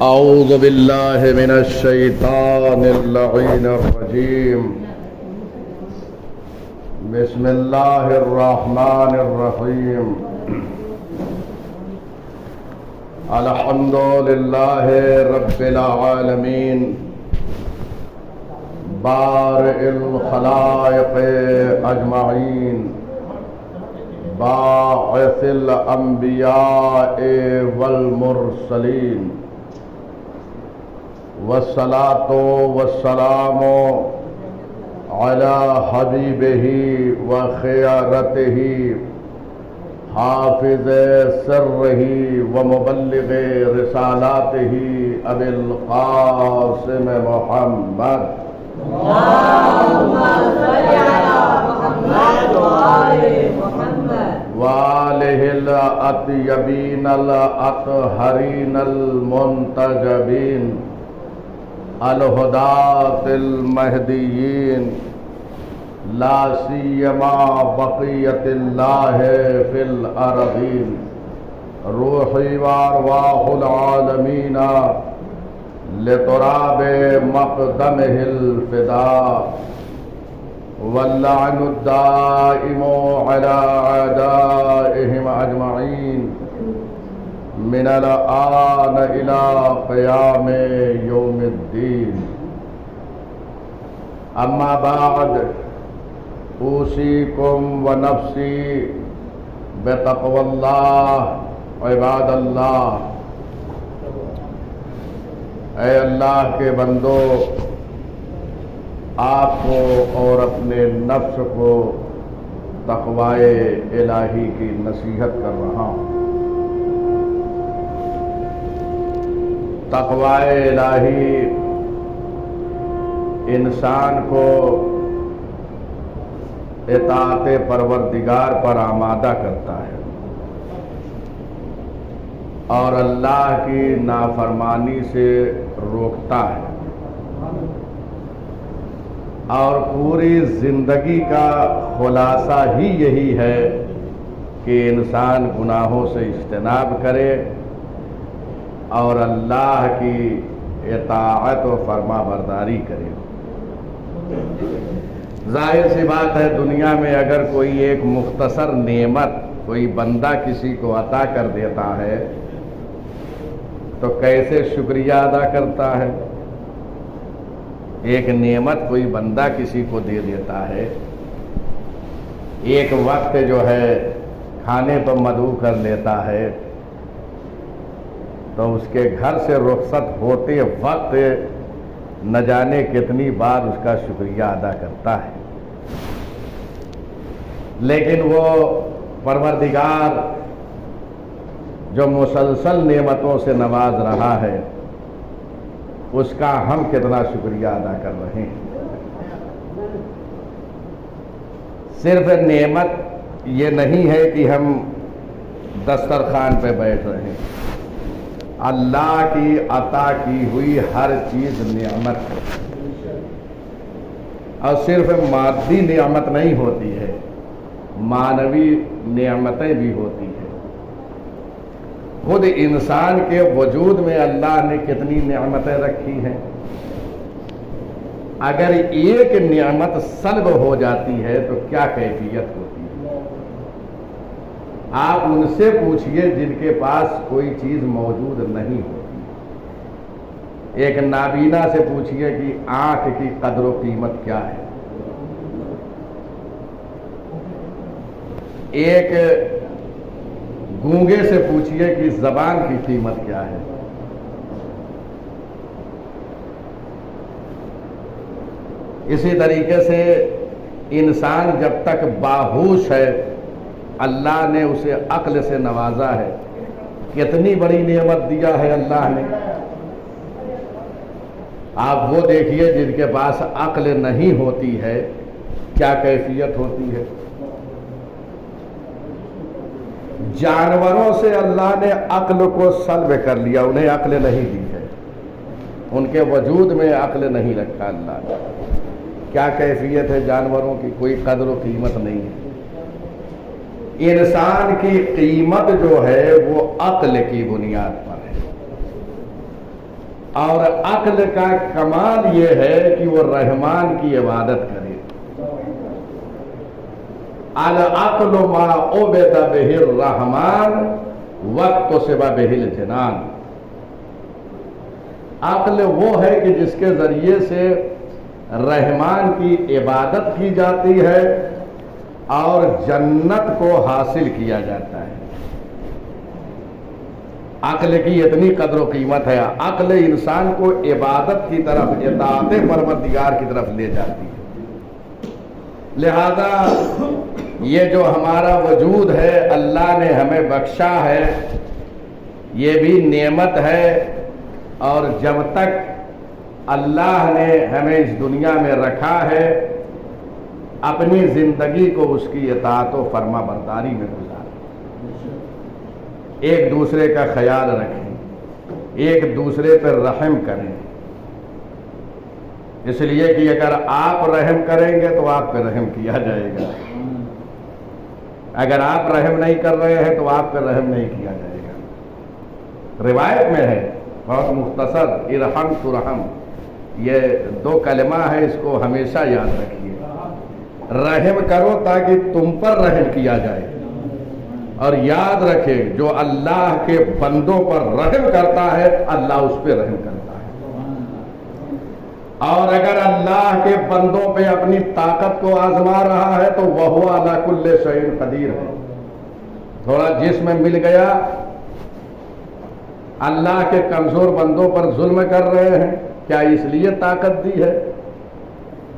اعوذ باللہ من الشیطان اللعین الرجیم بسم اللہ الرحمن الرحیم الحمد للہ رب العالمین بارئ الخلائق اجمعین باعث الانبیاء والمرسلین والصلاة والسلام على حبیبہ وخیارتہ حافظ سرہ ومبلغ رسالاتہ ابی القاسم محمد اللہم صل علی محمد وآل محمد وآلہ الاطیبین الاطہرین المنتجبین الہداۃ المہدیین لا سیما بقیت اللہ فی الارضین روحی وارواح العالمین لتراب مقدمہ الفداء واللعن الدائم علی اعدائہم اجمعین من الآن الى قیام یوم الدین اما بعد اوصیکم ونفسی بتقوی اللہ عباد اللہ۔ اے اللہ کے بندو، آپ کو اور اپنے نفس کو تقوی الہی کی نصیحت کر رہا ہوں۔ تقوی الہی انسان کو اطاعت پروردگار پر آمادہ کرتا ہے اور اللہ کی نافرمانی سے روکتا ہے، اور پوری زندگی کا خلاصہ ہی یہی ہے کہ انسان گناہوں سے اجتناب کرے اور اللہ کی اطاعت و فرما برداری کرے۔ ظاہر سی بات ہے، دنیا میں اگر کوئی ایک مختصر نعمت کوئی بندہ کسی کو عطا کر دیتا ہے تو کیسے شکریہ ادا کرتا ہے۔ ایک نعمت کوئی بندہ کسی کو دے دیتا ہے، ایک وقت جو ہے کھانے پر مدعو کر لیتا ہے، تو اس کے گھر سے رخصت ہوتے وقت نہ جانے کتنی بار اس کا شکریہ ادا کرتا ہے۔ لیکن وہ پروردگار جو مسلسل نعمتوں سے نواز رہا ہے، اس کا ہم کتنا شکریہ ادا کر رہے ہیں۔ صرف نعمت یہ نہیں ہے کہ ہم دسترخوان پہ بیٹھ رہے ہیں، اللہ کی عطا کی ہوئی ہر چیز نعمت ہے، اور صرف مادی نعمت نہیں ہوتی ہے، معنوی نعمتیں بھی ہوتی ہیں۔ خود انسان کے وجود میں اللہ نے کتنی نعمتیں رکھی ہیں، اگر ایک نعمت سلب ہو جاتی ہے تو کیا کیفیت ہوتی ہے۔ آپ ان سے پوچھئے جن کے پاس کوئی چیز موجود نہیں ہوتی۔ ایک نابینا سے پوچھئے کہ آنکھ کی قدر و قیمت کیا ہے، ایک گونگے سے پوچھئے کہ زبان کی قیمت کیا ہے۔ اسی طریقے سے انسان جب تک باہوش ہے، اللہ نے اسے عقل سے نوازا ہے، کتنی بڑی نعمت دیا ہے اللہ نے۔ آپ وہ دیکھیے جن کے پاس عقل نہیں ہوتی ہے کیا کیفیت ہوتی ہے۔ جانوروں سے اللہ نے عقل کو سلب کر لیا، انہیں عقل نہیں دی ہے، ان کے وجود میں عقل نہیں رکھا اللہ نے۔ کیا کیفیت ہے جانوروں کی، کوئی قدر و قیمت نہیں ہے۔ انسان کی قیمت جو ہے وہ عقل کی بنیاد پر ہے۔ اور عقل کا کمال یہ ہے کہ وہ رحمان کی عبادت کرے. العقل ما عبد به الرحمن واکتسب به الجنان. عقل وہ ہے کہ جس کے ذریعے سے رحمان کی عبادت کی جاتی ہے اور جنت کو حاصل کیا جاتا ہے. عقل کی اتنی قدر و قیمت ہے. عقل انسان کو عبادت کی طرف، اطاعت پروردگار کی طرف لے جاتی ہے. لہذا یہ جو ہمارا وجود ہے اللہ نے ہمیں بخشا ہے، یہ بھی نعمت ہے، اور جب تک اللہ نے ہمیں اس دنیا میں رکھا ہے اپنی زندگی کو اس کی اطاعت و فرما برداری میں گزاریں. ایک دوسرے کا خیال رکھیں، ایک دوسرے پر رحم کریں، اس لیے کہ اگر آپ رحم کریں گے تو آپ پہ رحم کیا جائے گا، اگر آپ رحم نہیں کر رہے ہیں تو آپ پہ رحم نہیں کیا جائے گا. روایت میں ہے بہت مختصر، ارحم ترحم، یہ دو کلمہ ہے، اس کو ہمیشہ یاد رکھیے. رحم کرو تاکہ تم پر رحم کیا جائے، اور یاد رکھے جو اللہ کے بندوں پر رحم کرتا ہے اللہ اس پہ رحم کرتا ہے. اور اگر اللہ کے بندوں پہ اپنی طاقت کو آزما رہا ہے تو وہ علی کل شیء قدیر ہے. تھوڑا جسم مل گیا، اللہ کے کمزور بندوں پر ظلم کر رہے ہیں، کیا اس لیے طاقت دی ہے؟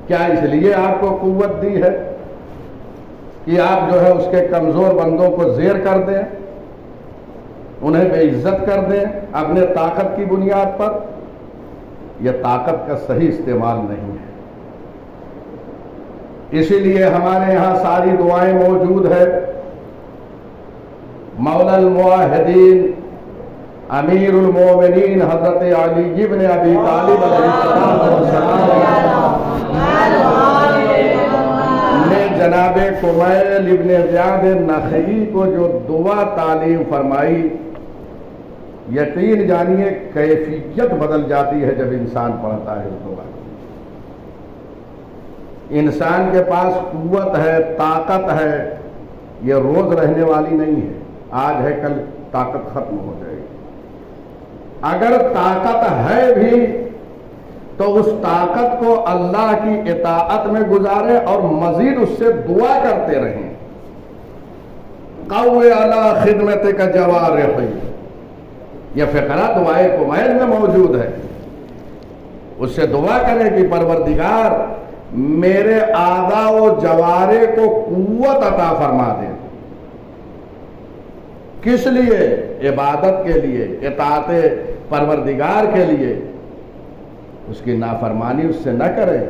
کیا اس لیے آپ کو قوت دی ہے کہ آپ جو ہے اس کے کمزور بندوں کو زیر کر دیں، انہیں بے عزت کر دیں اپنے طاقت کی بنیاد پر؟ یہ طاقت کا صحیح استعمال نہیں ہے. اسی لیے ہمارے یہاں ساری دعائیں موجود ہے. مولا الموحدین امیر المومنین حضرت علی ابن ابی طالب علیہ السلام نے جناب کمیل ابن زیاد نخعی کو جو دعا تعلیم فرمائی، یقین جانیے کیفیت بدل جاتی ہے جب انسان پڑھتا ہے اس دعا. انسان کے پاس قوت ہے، طاقت ہے، یہ روز رہنے والی نہیں ہے. آج ہے کل طاقت ختم ہو جائے گی. اگر طاقت ہے بھی تو اس طاقت کو اللہ کی اطاعت میں گزارے اور مزید اس سے دعا کرتے رہیں. قوی علی خدمتک جوارحی، یہ فقرہ دعائے کمیل میں موجود ہے. اس سے دعا کریں کہ پروردگار میرے اعضاء و جوارح کو قوت عطا فرما دے. کس لیے؟ عبادت کے لیے، اطاعت پروردگار کے لیے. اس کی نافرمانی اس سے نہ کریں.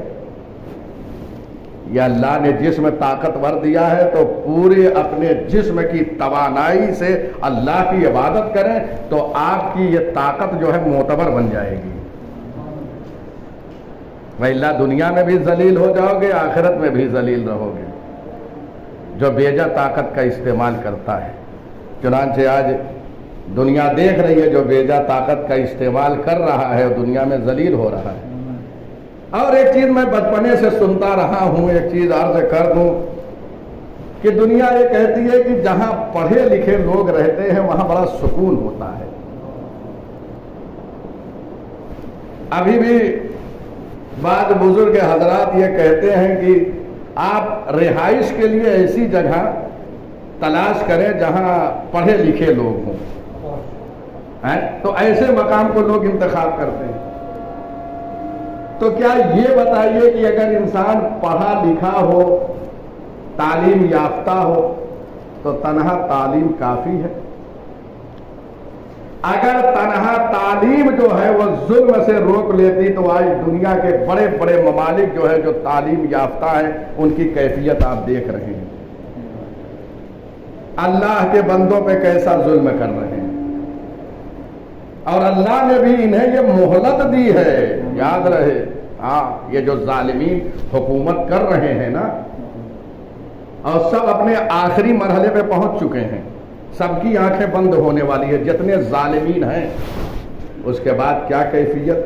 یا اللہ نے جسم طاقتور دیا ہے تو پورے اپنے جسم کی توانائی سے اللہ کی عبادت کریں تو آپ کی یہ طاقت جو ہے معتبر بن جائے گی. وَإِلَّا دنیا میں بھی ذلیل ہو جاؤ گے، آخرت میں بھی ذلیل رہو گے. جو بیجا طاقت کا استعمال کرتا ہے، چنانچہ آج دنیا دیکھ رہی ہے جو بیجا طاقت کا استعمال کر رہا ہے دنیا میں ذلیل ہو رہا ہے. اور ایک چیز میں بچپنے سے سنتا رہا ہوں، ایک چیز عرض کر دوں کہ دنیا یہ کہتی ہے کہ جہاں پڑھے لکھے لوگ رہتے ہیں وہاں بڑا سکون ہوتا ہے. ابھی بھی بعض بزرگ حضرات یہ کہتے ہیں کہ آپ رہائش کے لیے ایسی جگہ تلاش کریں جہاں پڑھے لکھے لوگ ہوں. تو ایسے مقام کو لوگ انتخاب کرتے ہیں. تو کیا یہ بتائیے کہ اگر انسان پڑھا لکھا ہو، تعلیم یافتہ ہو تو تنہا تعلیم کافی ہے؟ اگر تنہا تعلیم جو ہے وہ ظلم سے روک لیتی تو آج دنیا کے بڑے بڑے ممالک جو ہے جو تعلیم یافتہ ہیں ان کی کیفیت آپ دیکھ رہے ہیں. اللہ کے بندوں پہ کیسا ظلم کر رہے ہیں، اور اللہ نے بھی انہیں یہ مہلت دی ہے. یاد رہے، ہاں، یہ جو ظالمین حکومت کر رہے ہیں نا، اور سب اپنے آخری مرحلے پہ پہنچ چکے ہیں، سب کی آنکھیں بند ہونے والی ہے. جتنے ظالمین ہیں اس کے بعد کیا کیفیت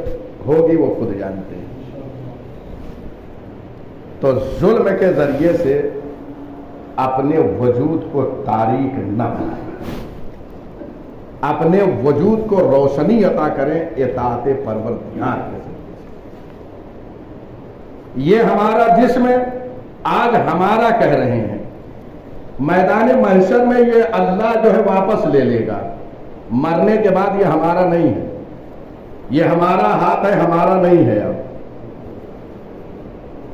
ہوگی وہ خود جانتے ہیں۔ تو ظلم کے ذریعے سے اپنے وجود کو تاریک نہ بنائیں، اپنے وجود کو روشنی عطا کریں اطاعت پروردگار کے ذریعے سے۔ یہ ہمارا جسم ہے، آج ہمارا کہہ رہے ہیں، میدان محشر میں یہ اللہ جو ہے واپس لے لے گا، مرنے کے بعد یہ ہمارا نہیں ہے، یہ ہمارا ہاتھ ہے، ہمارا نہیں ہے۔ اب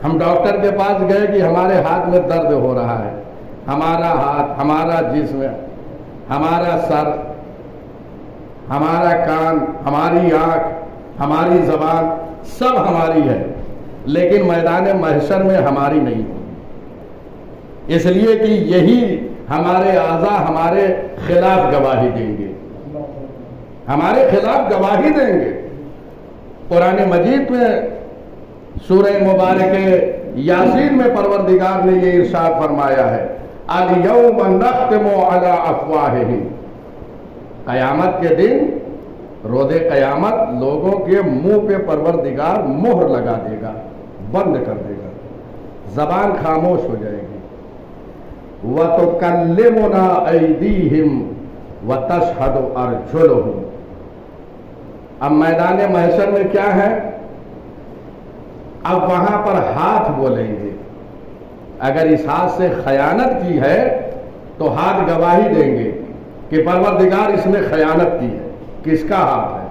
ہم ڈاکٹر کے پاس گئے کہ ہمارے ہاتھ میں درد ہو رہا ہے، ہمارا ہاتھ، ہمارا جسم، ہمارا سر، ہمارا کان، ہماری آنکھ، ہماری زبان سب ہماری ہے، لیکن میدان محشر میں ہماری نہیں ہوگی، اس لیے کہ یہی ہمارے اعضاء ہمارے خلاف گواہی دیں گے، ہمارے خلاف گواہی دیں گے۔ قرآن مجید میں سورہ مبارک یاسین میں پروردگار نے یہ ارشاد فرمایا ہے، الیوم نختم علی افواہہم، قیامت کے دن، روز قیامت، لوگوں کے منہ پہ پروردگار مہر لگا دے گا، بند کر دے گا، زبان خاموش ہو جائے گی۔ وَتُكَلِّمُنَا أَيْدِيهِمْ وَتَشْهَدُ أَرْجُلُهُمْ۔ اب میدان محشر میں کیا ہے؟ اب وہاں پر ہاتھ بولیں گے، اگر اس ہاتھ سے خیانت کی ہے تو ہاتھ گواہی دیں گے کہ پروردگار اس نے خیانت کی ہے۔ کس کا ہاتھ ہے؟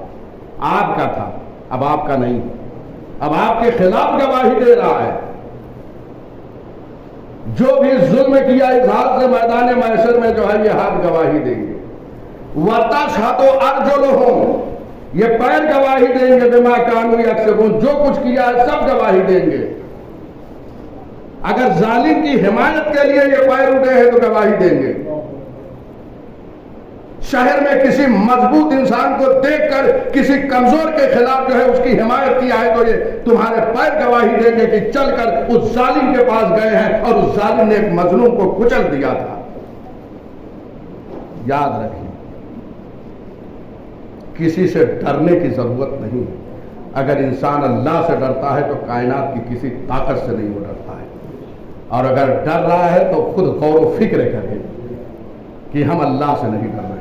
آپ کا تھا، اب آپ کا نہیں، اب آپ کے خلاف گواہی دے رہا ہے۔ جو بھی ظلم کیا اس ہاتھ سے میدان محشر میں جو ہے یہ ہاتھ گواہی دیں گے۔ وَتَشْهَدُ أَرْجُلُهُمْ، یہ پیر گواہی دیں گے، بِمَا كَانُوا يَكْسِبُونَ، جو کچھ کیا ہے سب گواہی دیں گے۔ اگر ظالم کی حمایت کے لیے یہ پیر اٹھے ہیں تو گواہی دیں گے۔ شہر میں کسی مضبوط انسان کو دیکھ کر کسی کمزور کے خلاف جو ہے اس کی حمایت کیا ہے تو یہ تمہارے پیر گواہی دیں گے کہ چل کر اس ظالم کے پاس گئے ہیں اور اس ظالم نے ایک مظلوم کو کچل دیا تھا۔ یاد رکھیں، کسی سے ڈرنے کی ضرورت نہیں، اگر انسان اللہ سے ڈرتا ہے تو کائنات کی کسی طاقت سے نہیں وہ ڈرتا ہے، اور اگر ڈر رہا ہے تو خود غور و فکر کرے کہ ہم اللہ سے نہیں ڈر رہے،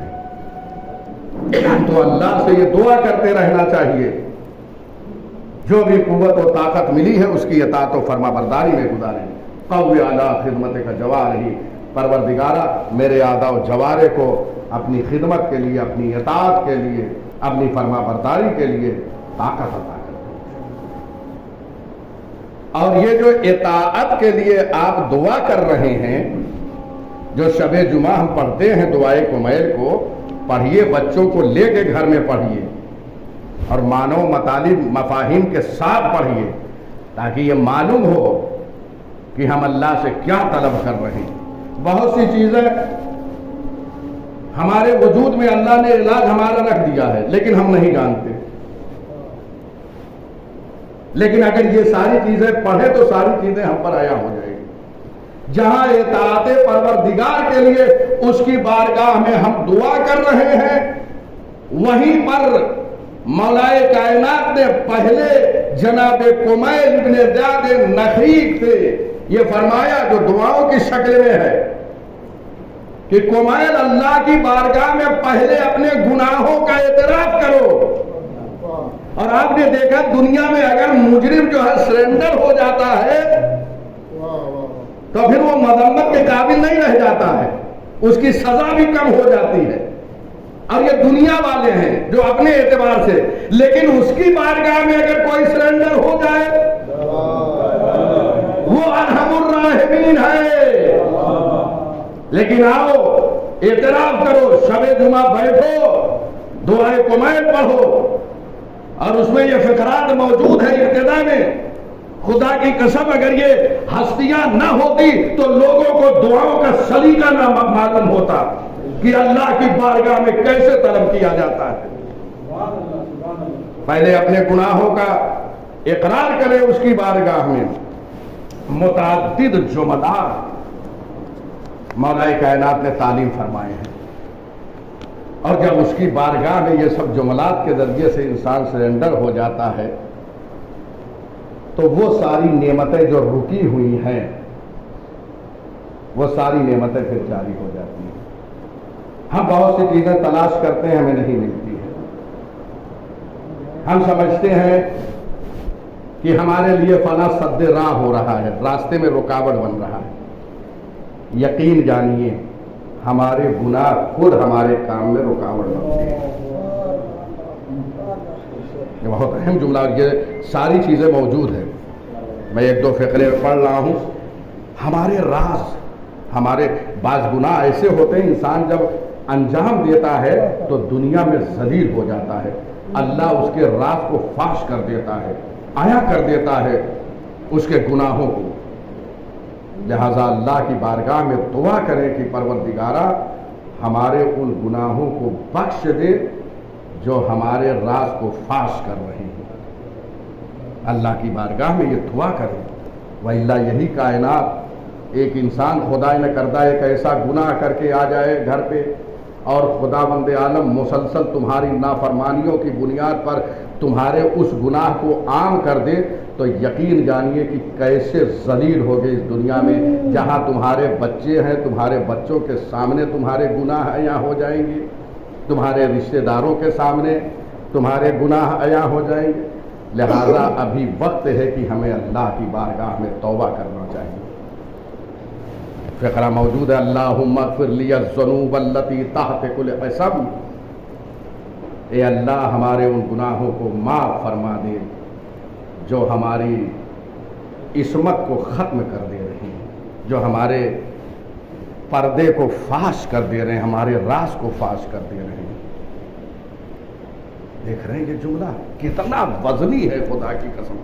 تو اللہ سے یہ دعا کرتے رہنا چاہیے، جو بھی قوت و طاقت ملی ہے اس کی اطاعت و فرما برداری میں گزاریں۔ قوی علی خدمت کا جوارحی، پروردگارہ میرے اعضاء و جوارح کو اپنی خدمت کے لیے، اپنی اطاعت کے لیے، اپنی فرما برداری کے لیے طاقت عطا کر۔ اور یہ جو اطاعت کے لیے آپ دعا کر رہے ہیں، جو شب جمعہ ہم پڑھتے ہیں دعائے کمیل کو، پڑھیے، بچوں کو لے کے گھر میں پڑھیے اور معنی مطالب مفاہیم کے ساتھ پڑھیے، تاکہ یہ معلوم ہو کہ ہم اللہ سے کیا طلب کر رہے ہیں۔ بہت سی چیزیں ہمارے وجود میں اللہ نے علاج ہمارا رکھ دیا ہے لیکن ہم نہیں جانتے، لیکن اگر یہ ساری چیزیں پڑھیں تو ساری چیزیں ہم پر عیا ہو جائیں گی۔ جہاں اطاعت پروردگار کے لیے اس کی بارگاہ میں ہم دعا کر رہے ہیں، وہیں پر مولائے کائنات نے پہلے جناب کمیل ابن زیاد نخعی سے یہ فرمایا، جو دعاؤں کی شکل میں ہے، کہ کمیل اللہ کی بارگاہ میں پہلے اپنے گناہوں کا اعتراف کرو۔ اور آپ نے دیکھا دنیا میں اگر مجرم جو ہے سرنڈر ہو جاتا ہے تو پھر وہ مذمت کے قابل نہیں رہ جاتا ہے، اس کی سزا بھی کم ہو جاتی ہے، اور یہ دنیا والے ہیں جو اپنے اعتبار سے، لیکن اس کی بارگاہ میں اگر کوئی سرنڈر ہو جائے وہ ارحم الراحمین ہے۔ لیکن آؤ اعتراف کرو، شب جمعہ بیٹھو، دعائے کمیل پڑھو، اور اس میں یہ فقرات موجود ہے ابتدا میں۔ خدا کی قسم اگر یہ ہستیاں نہ ہوتی تو لوگوں کو دعاؤں کا سلیقہ نہ معلوم ہوتا کہ اللہ کی بارگاہ میں کیسے طلب کیا جاتا ہے۔ پہلے اپنے گناہوں کا اقرار کرے اس کی بارگاہ میں۔ متعدد جملات مولا کائنات نے تعلیم فرمائے ہیں، اور جب اس کی بارگاہ میں یہ سب جملات کے ذریعے سے انسان سرنڈر ہو جاتا ہے تو وہ ساری نعمتیں جو رکی ہوئی ہیں وہ ساری نعمتیں پھر جاری ہو جاتی ہیں. ہم بہت سی چیزیں تلاش کرتے ہیں، ہمیں نہیں ملتی ہے. ہم سمجھتے ہیں کہ ہمارے لیے فلاں سد راہ ہو رہا ہے، راستے میں رکاوٹ بن رہا ہے. یقین جانیے ہمارے گناہ خود ہمارے کام میں رکاوٹ بنتے ہیں. یہ بہت اہم جملہ، اور یہ ساری چیزیں موجود ہیں. میں ایک دو فقرے پڑھ رہا ہوں. ہمارے راز، ہمارے بعض گناہ ایسے ہوتے ہیں انسان جب انجام دیتا ہے تو دنیا میں ذلیل ہو جاتا ہے. اللہ اس کے راز کو فاش کر دیتا ہے، آیا کر دیتا ہے اس کے گناہوں کو. لہذا اللہ کی بارگاہ میں دعا کریں کہ پروردگارا ہمارے ان گناہوں کو بخش دے جو ہمارے راز کو فاش کر رہے ہیں. اللہ کی بارگاہ میں یہ دعا کریں. وَإِلَّا یہی کائنات، ایک انسان خدا نہ کردہ ایک ایسا گناہ کر کے آ جائے گھر پہ اور خداوند عالم مسلسل تمہاری نافرمانیوں کی بنیاد پر تمہارے اس گناہ کو عام کر دے تو یقین جانیے کہ کیسے ذلیل ہوگے اس دنیا میں. جہاں تمہارے بچے ہیں، تمہارے بچوں کے سامنے تمہارے گناہ عیاں ہو جائیں گے، تمہارے رشتہ داروں کے سامنے تمہارے گناہ عیاں ہو جائیں گے. لہذا ابھی وقت ہے کہ ہمیں اللہ کی بارگاہ میں توبہ کرنا چاہیے. فقرہ موجود ہے، اللہم اغفر لی الذنوب التی تحت کل قسم. اے اللہ ہمارے ان گناہوں کو معاف فرما دے جو ہماری عصمت کو ختم کر دے رہے ہیں، جو ہمارے پردے کو فاش کر دے رہے ہیں، ہمارے راز کو فاش کر دے رہے ہیں. دیکھ رہے ہیں یہ جملہ کتنا وزنی ہے، خدا کی قسم.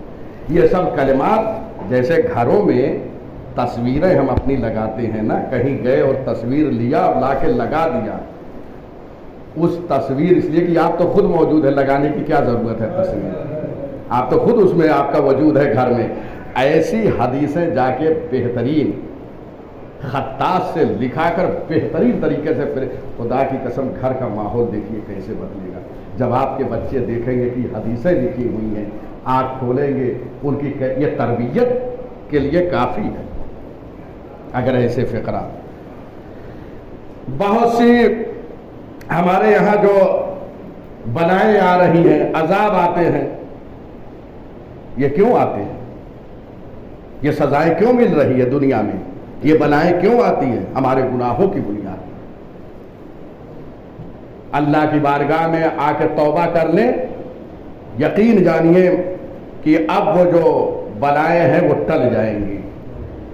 یہ سب کلمات جیسے گھروں میں تصویریں ہم اپنی لگاتے ہیں نا، کہیں گئے اور تصویر لیا اور لا کے لگا دیا. اس تصویر اس لیے کہ آپ تو خود موجود ہے، لگانے کی کیا ضرورت ہے؟ تصویر آپ تو خود اس میں، آپ کا وجود ہے گھر میں. ایسی حدیثیں جا کے بہترین خطاط سے لکھا کر بہترین طریقے سے، پھر خدا کی قسم گھر کا ماحول دیکھیے کیسے بدلے گا. جب آپ کے بچے دیکھیں گے کہ حدیثیں لکھی ہوئی ہیں، آنکھ کھولیں گے، ان کی یہ تربیت کے لیے کافی ہے. اگر ایسے فقرہ بہت سی ہمارے یہاں جو بلائیں آ رہی ہیں، عذاب آتے ہیں، یہ کیوں آتے ہیں؟ یہ سزائیں کیوں مل رہی ہے دنیا میں؟ یہ بلائیں کیوں آتی ہیں؟ ہمارے گناہوں کی بنیاد. اللہ کی بارگاہ میں آ کے توبہ کر لیں، یقین جانیے کہ اب وہ جو بلائیں ہیں وہ ٹل جائیں گی.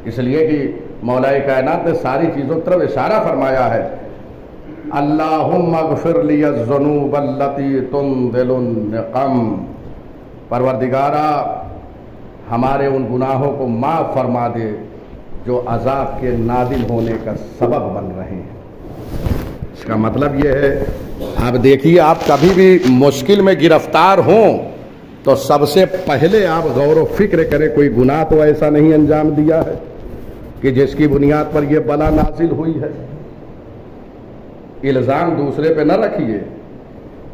اس لیے کہ مولا کائنات نے ساری چیزوں کی طرف اشارہ فرمایا ہے. اللہم اغفر لی الذنوب التی تنزل النقم. پروردگارا ہمارے ان گناہوں کو معاف فرما دے جو عذاب کے نازل ہونے کا سبب بن رہے ہیں. اس کا مطلب یہ ہے، آپ دیکھیے، آپ کبھی بھی مشکل میں گرفتار ہوں تو سب سے پہلے آپ غور و فکر کریں کوئی گناہ تو ایسا نہیں انجام دیا ہے کہ جس کی بنیاد پر یہ بلا نازل ہوئی ہے. الزام دوسرے پہ نہ رکھیے،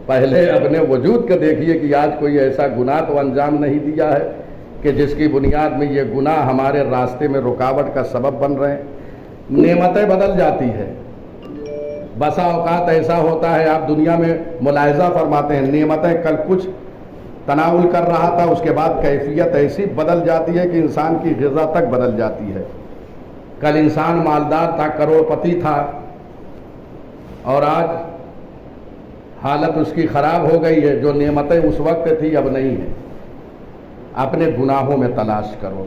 پہلے اپنے وجود کو دیکھیے کہ آج کوئی ایسا گناہ تو انجام نہیں دیا ہے کہ جس کی بنیاد میں یہ گناہ ہمارے راستے میں رکاوٹ کا سبب بن رہے ہیں. نعمتیں بدل جاتی ہے. بسا اوقات ایسا ہوتا ہے، آپ دنیا میں ملاحظہ فرماتے ہیں، نعمتیں کل کچھ تناول کر رہا تھا، اس کے بعد کیفیت ایسی بدل جاتی ہے کہ انسان کی غذا تک بدل جاتی ہے. کل انسان مالدار تھا، کروڑ پتی تھا، اور آج حالت اس کی خراب ہو گئی ہے. جو نعمتیں اس وقت تھی اب نہیں ہیں. اپنے گناہوں میں تلاش کرو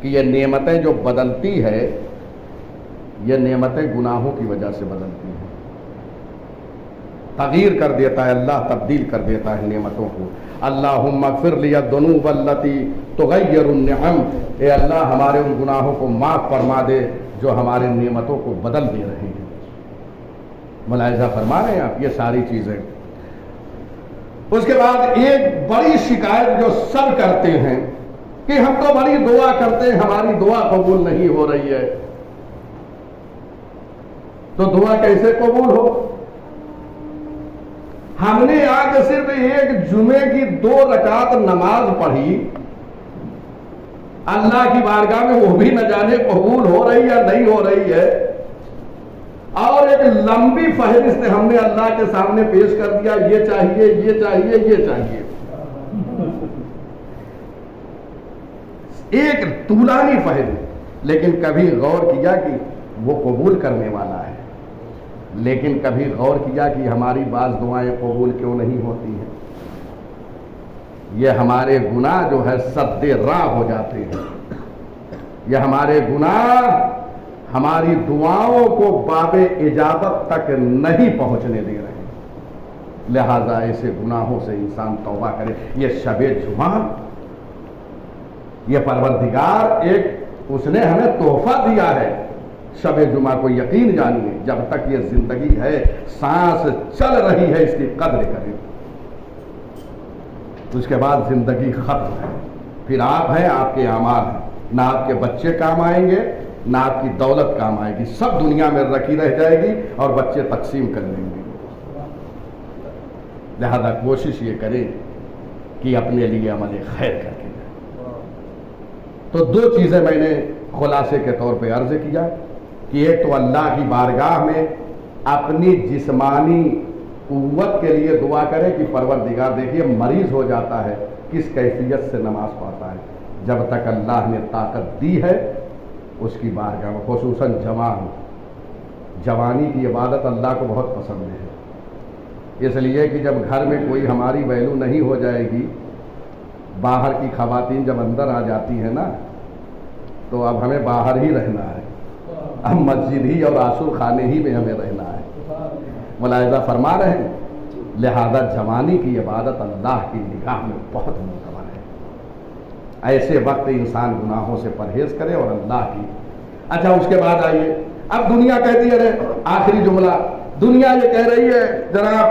کہ یہ نعمتیں جو بدلتی ہے، یہ نعمتیں گناہوں کی وجہ سے بدلتی ہیں. تغیر کر دیتا ہے اللہ، تبدیل کر دیتا ہے نعمتوں کو. اللہم اغفر لی الذنوب التی تغیر النعم. اے اللہ ہمارے ان گناہوں کو معاف فرما دے جو ہمارے نعمتوں کو بدل دے رہے ہیں. ملاحظہ فرما رہے ہیں آپ یہ ساری چیزیں. اس کے بعد ایک بڑی شکایت جو سب کرتے ہیں کہ ہم تو بڑی دعا کرتے ہیں، ہماری دعا قبول نہیں ہو رہی ہے. تو دعا کیسے قبول ہو؟ ہم نے آ کے صرف ایک جمعے کی 2 رکعت نماز پڑھی، اللہ کی بارگاہ میں وہ بھی نہ جانے قبول ہو رہی یا نہیں ہو رہی ہے، اور ایک لمبی فہرست ہم نے اللہ کے سامنے پیش کر دیا، یہ چاہیے یہ چاہیے یہ چاہیے، ایک طولانی فہرست، لیکن کبھی غور کیا کہ وہ قبول کرنے والا ہے، لیکن کبھی غور کیا کہ ہماری بعض دعائیں قبول کیوں نہیں ہوتی ہیں؟ یہ ہمارے گناہ جو ہے سد راہ ہو جاتے ہیں، یہ ہمارے گناہ ہماری دعاؤں کو باب اجابت تک نہیں پہنچنے دے رہے ہیں، لہذا ایسے گناہوں سے انسان توبہ کرے۔ یہ شب جمعہ، یہ پروردگار اس نے ہمیں تحفہ دیا ہے، شب جمعہ کو یقین جانیے، جب تک یہ زندگی ہے، سانس چل رہی ہے، اس کی قدر کریں، اس کے بعد زندگی ختم ہے، پھر آپ ہیں، آپ کے اعمال ہیں، نہ آپ کے بچے کام آئیں گے، نہ آپ کی دولت کام آئے گی، سب دنیا میں رکھی رہ جائے گی اور بچے تقسیم کر لیں گے۔ لہذا کوشش یہ کریں کہ اپنے لیے عمل خیر کر کے جائیں۔ تو 2 چیزیں میں نے خلاصے کے طور پہ عرض کیا کہ ایک تو اللہ کی بارگاہ میں اپنی جسمانی قوت کے لیے دعا کرے کہ پروردگار دیکھیے مریض ہو جاتا ہے، کس کیفیت سے نماز پڑھتا ہے، جب تک اللہ نے طاقت دی ہے اس کی بارگاہ میں، خصوصاً جوانی کی عبادت اللہ کو بہت پسند ہے، اس لیے کہ جب گھر میں کوئی ہماری ویلو نہیں ہو جائے گی، باہر کی خواتین جب اندر آ جاتی ہیں نا، تو اب ہمیں باہر ہی رہنا ہے، اب مسجد ہی اور آسور خانے ہی میں ہمیں رہنا ہے، ملاحظہ فرما رہے ہیں۔ لہذا جوانی کی عبادت اللہ کی نگاہ میں بہت معتبر ہے، ایسے وقت انسان گناہوں سے پرہیز کرے اور اللہ کی۔ اچھا، اس کے بعد آئیے، اب دنیا کہتی ہے، آخری جملہ، دنیا یہ کہہ رہی ہے جناب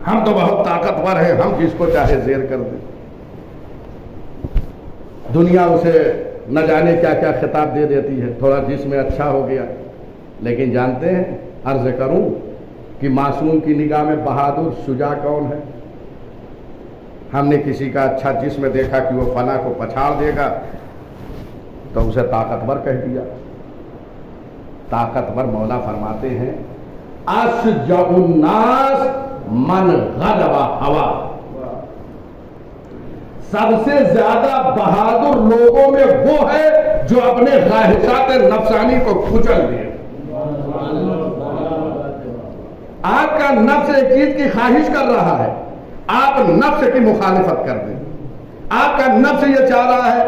ہم تو بہت طاقتور ہیں، ہم جس کو چاہے زیر کر دیں، دنیا اسے نہ جانے کیا کیا خطاب دے دیتی ہے، تھوڑا جسم اچھا ہو گیا، لیکن جانتے ہیں، عرض کروں کہ معصوم کی نگاہ میں بہادر شجاع کون ہے؟ ہم نے کسی کا اچھا جسم دیکھا کہ وہ فلاں کو پچھاڑ دے گا تو اسے طاقتور کہہ دیا۔ طاقتور مولا فرماتے ہیں اشجع الناس من غلب ہوا، سب سے زیادہ بہادر لوگوں میں وہ ہے جو اپنے خواہشات نفسانی کو کچل دے۔ آپ کا نفس ایک چیز کی خواہش کر رہا ہے، آپ نفس کی مخالفت کر دیں۔ آپ کا نفس یہ چاہ رہا ہے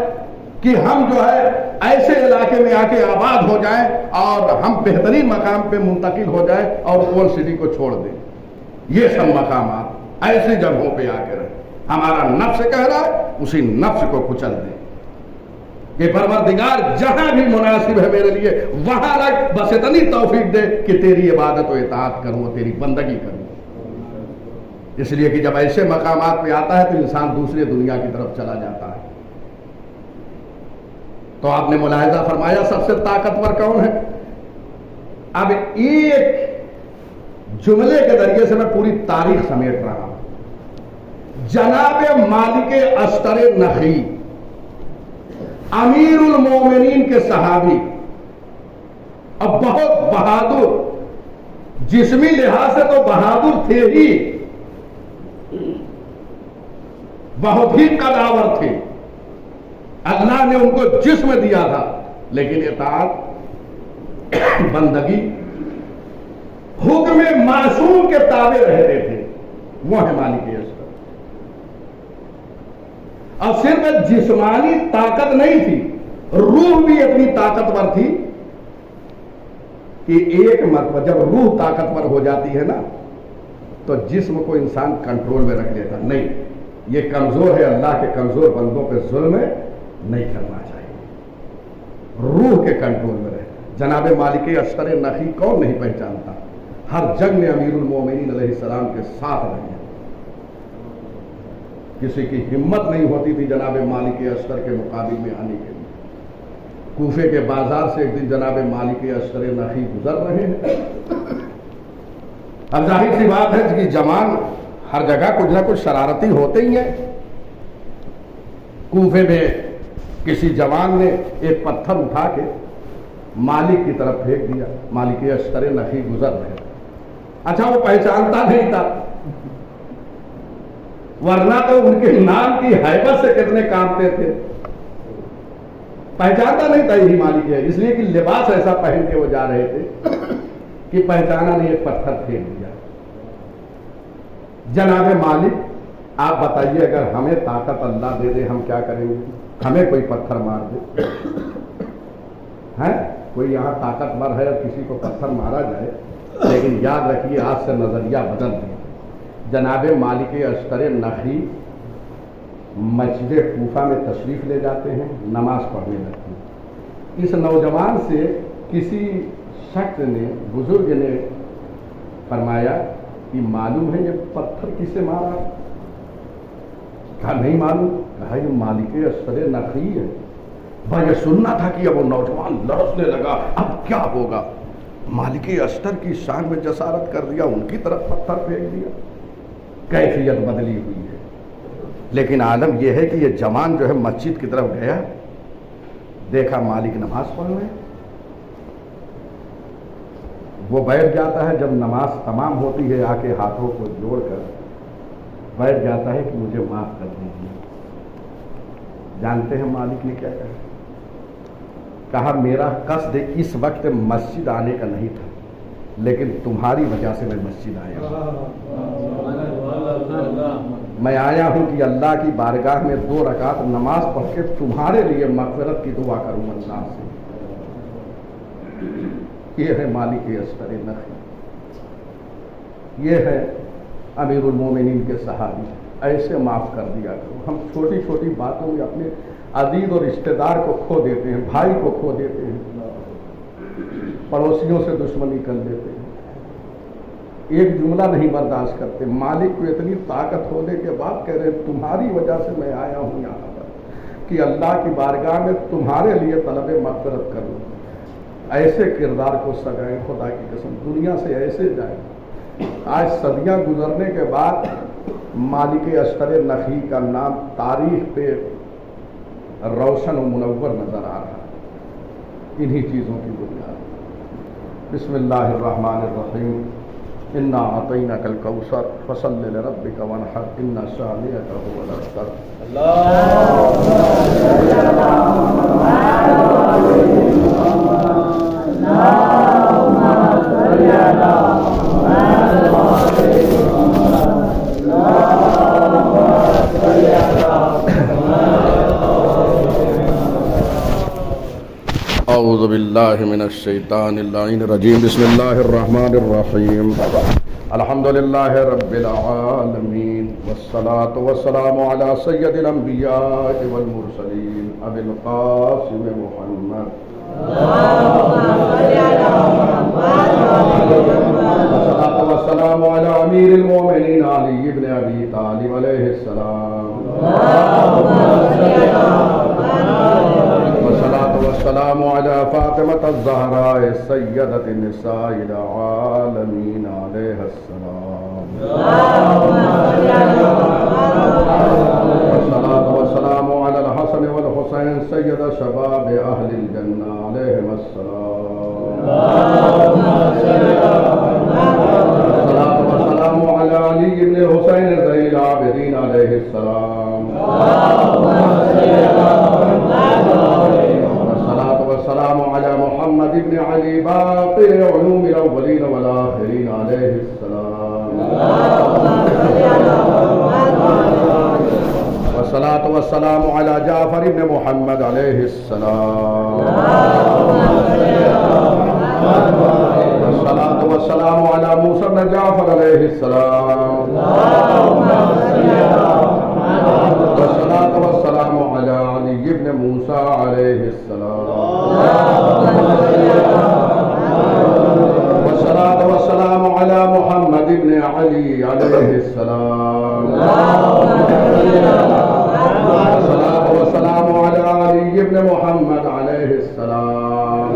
کہ ہم جو ہے ایسے علاقے میں آ کے آباد ہو جائیں اور ہم بہترین مقام پہ منتقل ہو جائیں اور اولڈ سٹی کو چھوڑ دیں۔ یہ سب مقامات ایسی جگہوں پہ آ کے رہیں، ہمارا نفس کہہ رہا ہے اسی نفس کو کچل دیں کہ پروردگار جہاں بھی مناسب ہے میرے لیے وہاں رکھ، بس اتنی توفیق دے کہ تیری عبادت و اطاعت کروں، تیری بندگی کروں۔ اس لیے کہ جب ایسے مقامات پہ آتا ہے تو انسان دوسرے دنیا کی طرف چلا جاتا ہے۔ تو آپ نے ملاحظہ فرمایا سب سے طاقتور کون ہے؟ اب ایک جملے کے ذریعے سے میں پوری تاریخ سمیٹ رہا ہوں۔ جناب مالک اشتر نخعی، امیر المومنین کے صحابی، اب بہت بہادر، جسمی لحاظ سے تو بہادر تھے ہی، بہت ہی قداور تھے، اللہ نے ان کو جسم دیا تھا، لیکن اطاعت، بندگی، حکم معصوم کے تابع رہتے تھے، وہ ہے مالک اشتر۔ اور صرف جسمانی طاقت نہیں تھی، روح بھی اتنی طاقتور تھی کہ ایک مرتبہ جب روح طاقتور ہو جاتی ہے نا تو جسم کو انسان کنٹرول میں رکھ لیتا، نہیں یہ کمزور ہے، اللہ کے کمزور بندوں پہ ظلم نہیں کرنا چاہیے، روح کے کنٹرول میں رہے۔ جناب مالک اشتر نخعی کون نہیں پہچانتا، ہر جنگ میں امیر المومنین علیہ السلام کے ساتھ رہے، کسی کی ہمت نہیں ہوتی تھی جناب مالک اشتر کے مقابل میں آنے کے لیے۔ کوفے کے بازار سے ایک دن جناب مالک اشتر نخعی گزر رہے ہیں، اب ظاہر سی بات ہے کہ جوان ہر جگہ کچھ نہ کچھ شرارتی ہوتے ہی ہیں. کوفے میں کسی جوان نے ایک پتھر اٹھا کے مالک کی طرف پھینک دیا. مالک اشتر نخی گزر رہے. اچھا وہ پہچانتا نہیں تھا، ورنہ تو ان کے نام کی ہیبت سے کتنے کانپتے تھے. پہچانتا نہیں تھا یہی مالک ہے، اس لیے کہ لباس ایسا پہن کے وہ جا رہے تھے کہ پہچانا نہیں، ایک پتھر پھینک دیا. جناب مالک آپ بتائیے اگر ہمیں طاقت اللہ دے دے ہم کیا کریں گے؟ ہمیں کوئی پتھر مار دے ہے، کوئی یہاں طاقتور ہے اور کسی کو پتھر مارا جائے، لیکن یاد رکھیے آج سے نظریہ بدل دیا. جناب مالک اشتر نخی مسجد کوفہ میں تشریف لے جاتے ہیں، نماز پڑھنے لگتے ہیں. اس نوجوان سے کسی شخص نے، بزرگ نے فرمایا کہ معلوم ہے یہ پتھر کسے مارا؟ کہا نہیں معلوم. کہا یہ مالک اشتر نخی ہے. بھائی یہ سننا تھا کہ اب وہ نوجوان لرزنے لگا، اب کیا ہوگا؟ مالک اشتر کی شان میں جسارت کر دیا، ان کی طرف پتھر پھینک دیا. کیفیت بدلی ہوئی ہے. لیکن عالم یہ ہے کہ یہ جوان جو ہے مسجد کی طرف گیا، دیکھا مالک نماز پڑھ رہے ہیں. وہ بیٹھ جاتا ہے. جب نماز تمام ہوتی ہے آ کے ہاتھوں کو جوڑ کر بیٹھ جاتا ہے کہ مجھے معاف کر دیجیے. جانتے ہیں مالک نے کیا کہا؟ کہا میرا قصد اس وقت مسجد آنے کا نہیں تھا، لیکن تمہاری وجہ سے میں مسجد آیا ہوں. میں آیا ہوں کہ اللہ کی بارگاہ میں 2 رکعت نماز پڑھ کے تمہارے لیے مغفرت کی دعا کروں اللہ سے. یہ ہے مالک اشتر نخی، یہ ہے امیر المومنین کے صحابی. ایسے معاف کر دیا کرو. ہم چھوٹی چھوٹی باتوں میں اپنے عزیز اور رشتہ دار کو کھو دیتے ہیں، بھائی کو کھو دیتے ہیں، پڑوسیوں سے دشمنی کر دیتے ہیں، ایک جملہ نہیں برداشت کرتے. مالک کو اتنی طاقت ہونے کے بعد کہہ رہے تمہاری وجہ سے میں آیا ہوں یہاں پر کہ اللہ کی بارگاہ میں تمہارے لیے طلب مغفرت کروں. ایسے کردار کو سجائیں، خدا کی قسم دنیا سے ایسے جائیں. آج صدیاں گزرنے کے بعد مالک اشتر نخی کا نام تاریخ پہ روشن و منور نظر آ رہا ہے انہی چیزوں کی بنیاد. بسم اللہ الرحمن الرحیم. انا اعطیناک الکوثر فصل لربک وانحر ان شانئک هو الابتر. اعوذ باللہ من الشیطان اللعین الرجیم. بسم اللہ الرحمن الرحیم. الحمد للہ رب العالمین والصلاة والسلام علی سید الانبیاء والمرسلین ابی القاسم محمد والصلاة والسلام علی امیر المومنین علی ابن ابی طالب علیہ السلام والصلاة والسلام على فاطمة الزهراء سيدة النساء العالمين عليها السلام والصلاة والسلام على الحسن والحسين سيد شباب أهل الجنة عليهم السلام والصلاة والسلام على علي بن الحسين زين العابدين عليه السلام والسلام على محمد بن علي باقي علوم الأولين والآخرين عليه السلام والصلاة والسلام على جعفر بن محمد عليه السلام والصلاة والسلام على موسى بن جعفر عليه السلام والصلاة والسلام على علي بن موسى عليه السلام والصلاة والسلام على محمد بن علي عليه السلام والصلاة والسلام على علي بن محمد عليه السلام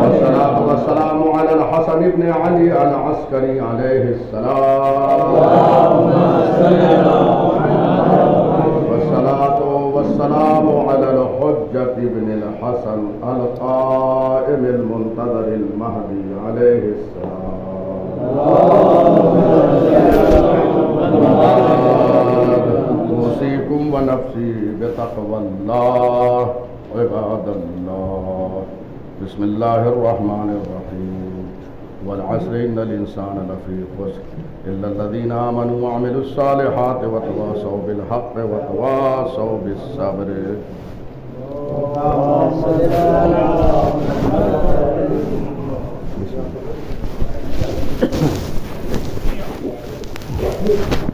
والصلاة والسلام على الحسن ابن علی العسکری علیہ السلام والصلاة والسلام على الحجة ابن الحسن القائم المنتظر المهدي عليه السلام أوصيكم ونفسي بتقوى الله عباد الله بسم الله الرحمن الرحيم والعصر إن الإنسان لفي خسر إلا الذين آمنوا وعملوا الصالحات وتواصوا بالحق وتواصوا بالصبر. بسم الله.